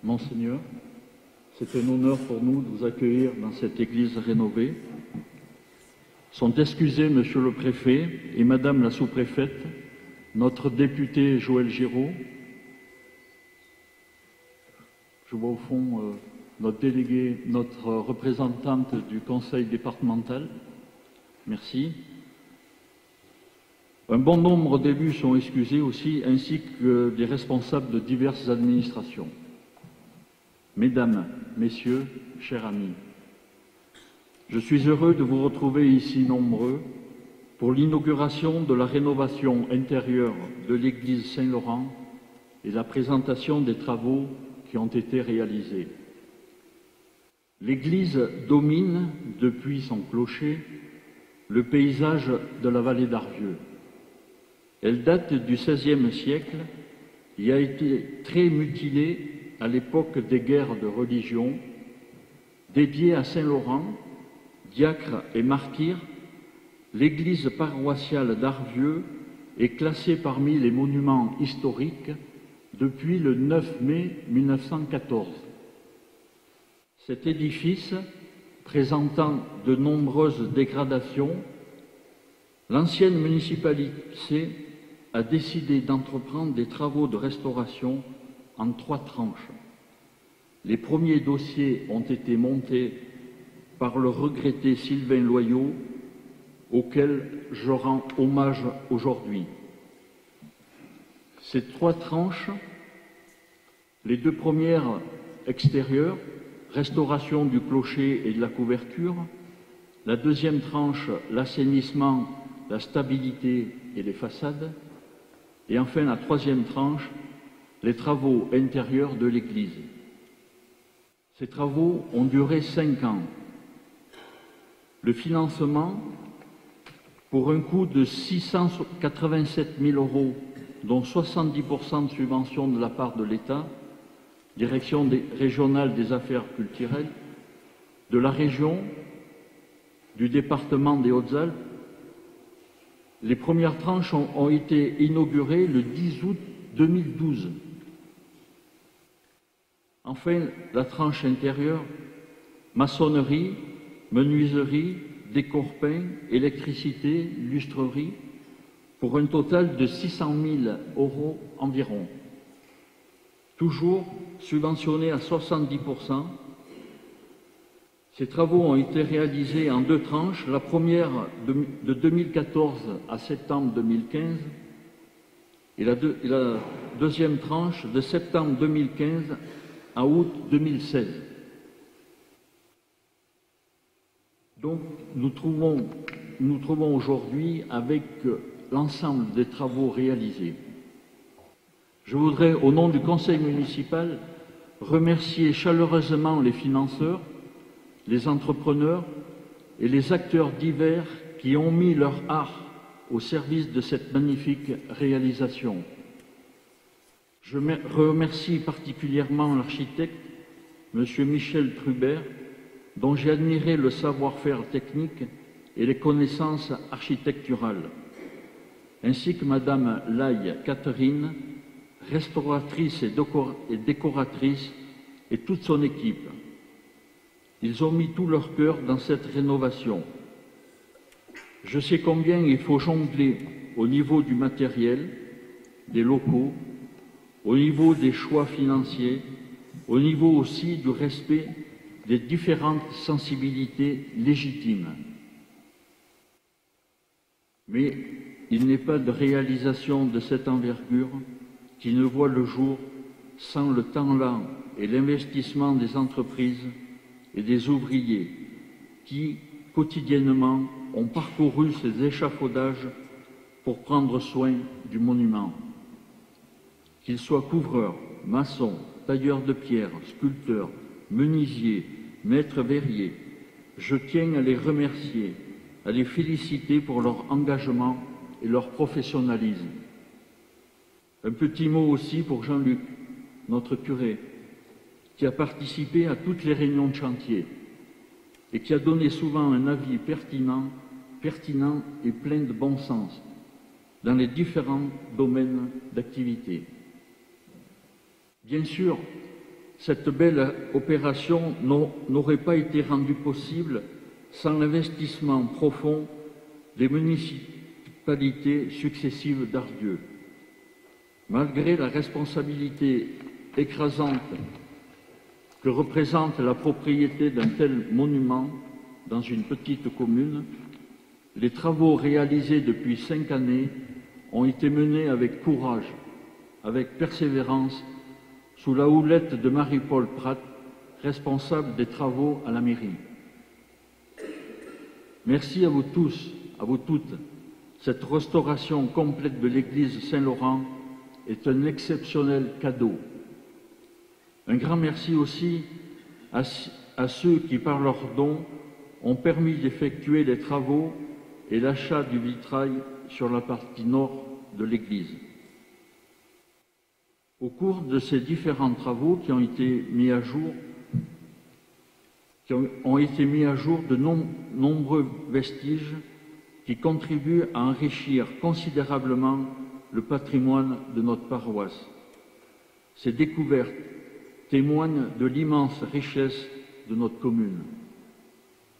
Monseigneur, c'est un honneur pour nous de vous accueillir dans cette église rénovée. Sont excusés Monsieur le Préfet et Madame la Sous-Préfète, notre député Joël Giraud. Je vois au fond notre délégué, notre représentante du conseil départemental. Merci. Un bon nombre d'élus sont excusés aussi, ainsi que des responsables de diverses administrations. Mesdames, Messieurs, chers amis, je suis heureux de vous retrouver ici nombreux pour l'inauguration de la rénovation intérieure de l'église Saint-Laurent et la présentation des travaux qui ont été réalisés. L'église domine, depuis son clocher, le paysage de la vallée d'Arvieux. Elle date du XVIe siècle et a été très mutilée à l'époque des guerres de religion. Dédiée à Saint-Laurent, diacre et martyr, l'église paroissiale d'Arvieux est classée parmi les monuments historiques depuis le 9 mai 1914. Cet édifice, présentant de nombreuses dégradations, l'ancienne municipalité a décidé d'entreprendre des travaux de restauration en 3 tranches. Les premiers dossiers ont été montés par le regretté Sylvain Loyau, auquel je rends hommage aujourd'hui. Ces 3 tranches, les 2 premières extérieures, restauration du clocher et de la couverture, la 2e tranche, l'assainissement, la stabilité et les façades, et enfin la 3e tranche, les travaux intérieurs de l'église. Ces travaux ont duré 5 ans. Le financement, pour un coût de 687 000 €, dont 70% de subventions de la part de l'État, Direction régionale des affaires culturelles, de la région, du département des Hautes-Alpes. Les premières tranches ont été inaugurées le 10 août 2012. Enfin, la tranche intérieure, maçonnerie, menuiserie, décor peint, électricité, lustrerie, pour un total de 600 000 € environ. Toujours subventionnés à 70%. Ces travaux ont été réalisés en 2 tranches, la première de 2014 à septembre 2015 et la 2e tranche de septembre 2015 à août 2016. Donc nous trouvons aujourd'hui avec l'ensemble des travaux réalisés. Je voudrais, au nom du conseil municipal, remercier chaleureusement les financeurs, les entrepreneurs et les acteurs divers qui ont mis leur art au service de cette magnifique réalisation. Je remercie particulièrement l'architecte, M. Michel Trubert, dont j'ai admiré le savoir-faire technique et les connaissances architecturales, ainsi que Mme Laye Catherine, restauratrice et décoratrice, et toute son équipe. Ils ont mis tout leur cœur dans cette rénovation. Je sais combien il faut jongler au niveau du matériel, des locaux, au niveau des choix financiers, au niveau aussi du respect des différentes sensibilités légitimes. Mais il n'est pas de réalisation de cette envergure qui ne voit le jour sans le temps lent et l'investissement des entreprises et des ouvriers qui, quotidiennement, ont parcouru ces échafaudages pour prendre soin du monument. Qu'ils soient couvreurs, maçons, tailleurs de pierre, sculpteurs, menuisiers, maîtres verriers, je tiens à les remercier, à les féliciter pour leur engagement et leur professionnalisme. Un petit mot aussi pour Jean-Luc, notre curé, qui a participé à toutes les réunions de chantier et qui a donné souvent un avis pertinent et plein de bon sens dans les différents domaines d'activité. Bien sûr, cette belle opération n'aurait pas été rendue possible sans l'investissement profond des municipalités successives d'Ardieu. Malgré la responsabilité écrasante que représente la propriété d'un tel monument dans une petite commune, les travaux réalisés depuis 5 années ont été menés avec courage, avec persévérance, sous la houlette de Marie-Paul Prat, responsable des travaux à la mairie. Merci à vous tous, à vous toutes. Cette restauration complète de l'église Saint-Laurent est un exceptionnel cadeau. Un grand merci aussi à ceux qui, par leurs dons, ont permis d'effectuer les travaux et l'achat du vitrail sur la partie nord de l'église. Au cours de ces différents travaux qui ont été mis à jour, de nombreux vestiges qui contribuent à enrichir considérablement le patrimoine de notre paroisse. Ces découvertes témoignent de l'immense richesse de notre commune.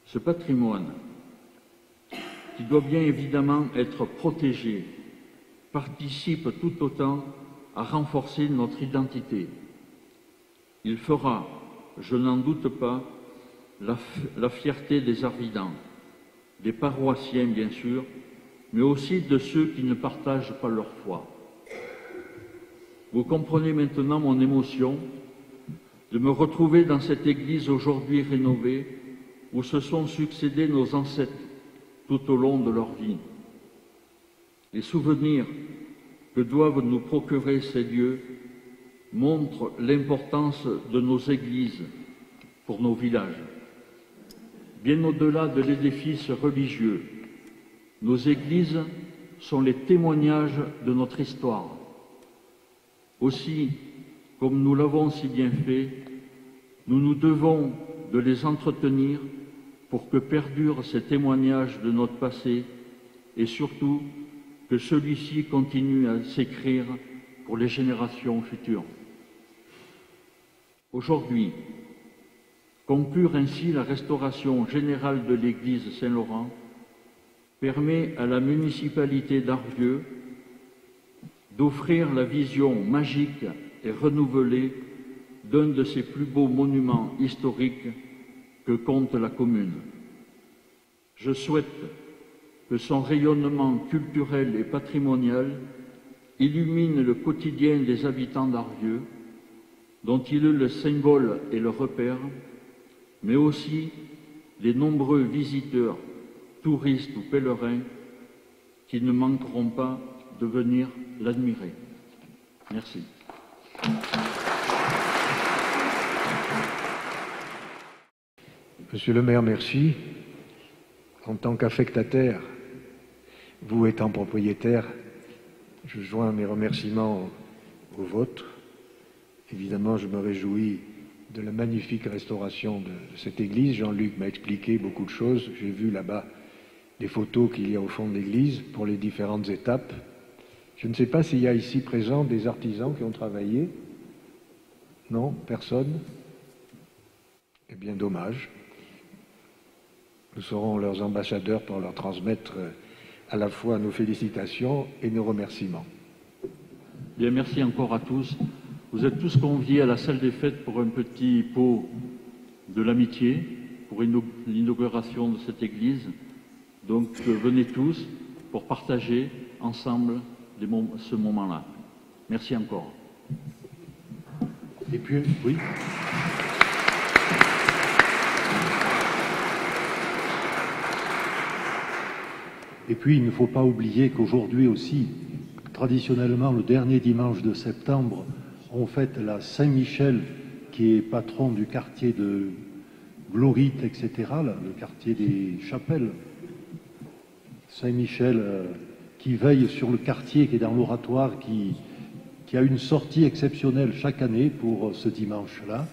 Ce patrimoine, qui doit bien évidemment être protégé, participe tout autant à renforcer notre identité. Il fera, je n'en doute pas, la fierté des Arvidans, des paroissiens bien sûr, mais aussi de ceux qui ne partagent pas leur foi. Vous comprenez maintenant mon émotion de me retrouver dans cette église aujourd'hui rénovée où se sont succédés nos ancêtres tout au long de leur vie. Les souvenirs que doivent nous procurer ces lieux montrent l'importance de nos églises pour nos villages. Bien au-delà de l'édifice religieux, nos églises sont les témoignages de notre histoire. Aussi, comme nous l'avons si bien fait, nous nous devons de les entretenir pour que perdurent ces témoignages de notre passé et surtout que celui-ci continue à s'écrire pour les générations futures. Aujourd'hui, conclure ainsi la restauration générale de l'église Saint-Laurent permet à la municipalité d'Ardieu d'offrir la vision magique et renouvelée d'un de ses plus beaux monuments historiques que compte la commune. Je souhaite que son rayonnement culturel et patrimonial illumine le quotidien des habitants d'Ardieu, dont il est le symbole et le repère, mais aussi des nombreux visiteurs, touristes ou pèlerins qui ne manqueront pas de venir l'admirer. Merci. Monsieur le maire, merci. En tant qu'affectataire, vous étant propriétaire, je joins mes remerciements aux vôtres. Évidemment, je me réjouis de la magnifique restauration de cette église. Jean-Luc m'a expliqué beaucoup de choses. J'ai vu là-bas les photos qu'il y a au fond de l'église pour les différentes étapes. Je ne sais pas s'il y a ici présent des artisans qui ont travaillé. Non, personne. Eh bien, dommage. Nous serons leurs ambassadeurs pour leur transmettre à la fois nos félicitations et nos remerciements. Bien, merci encore à tous. Vous êtes tous conviés à la salle des fêtes pour un petit pot de l'amitié, pour l'inauguration de cette église. Donc, venez tous pour partager ensemble ce moment-là. Merci encore. Et puis, oui. Et puis, il ne faut pas oublier qu'aujourd'hui aussi, traditionnellement, le dernier dimanche de septembre, on fête la Saint-Michel, qui est patron du quartier de Glorite, etc., là, le quartier des Chapelles. Saint-Michel qui veille sur le quartier, qui est dans l'oratoire, qui a une sortie exceptionnelle chaque année pour ce dimanche-là.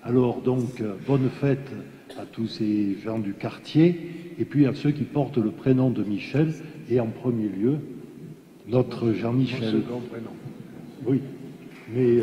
Alors donc, bonne fête à tous ces gens du quartier, et puis à ceux qui portent le prénom de Michel, et en premier lieu, notre Jean-Michel. Mon second prénom. Oui, mais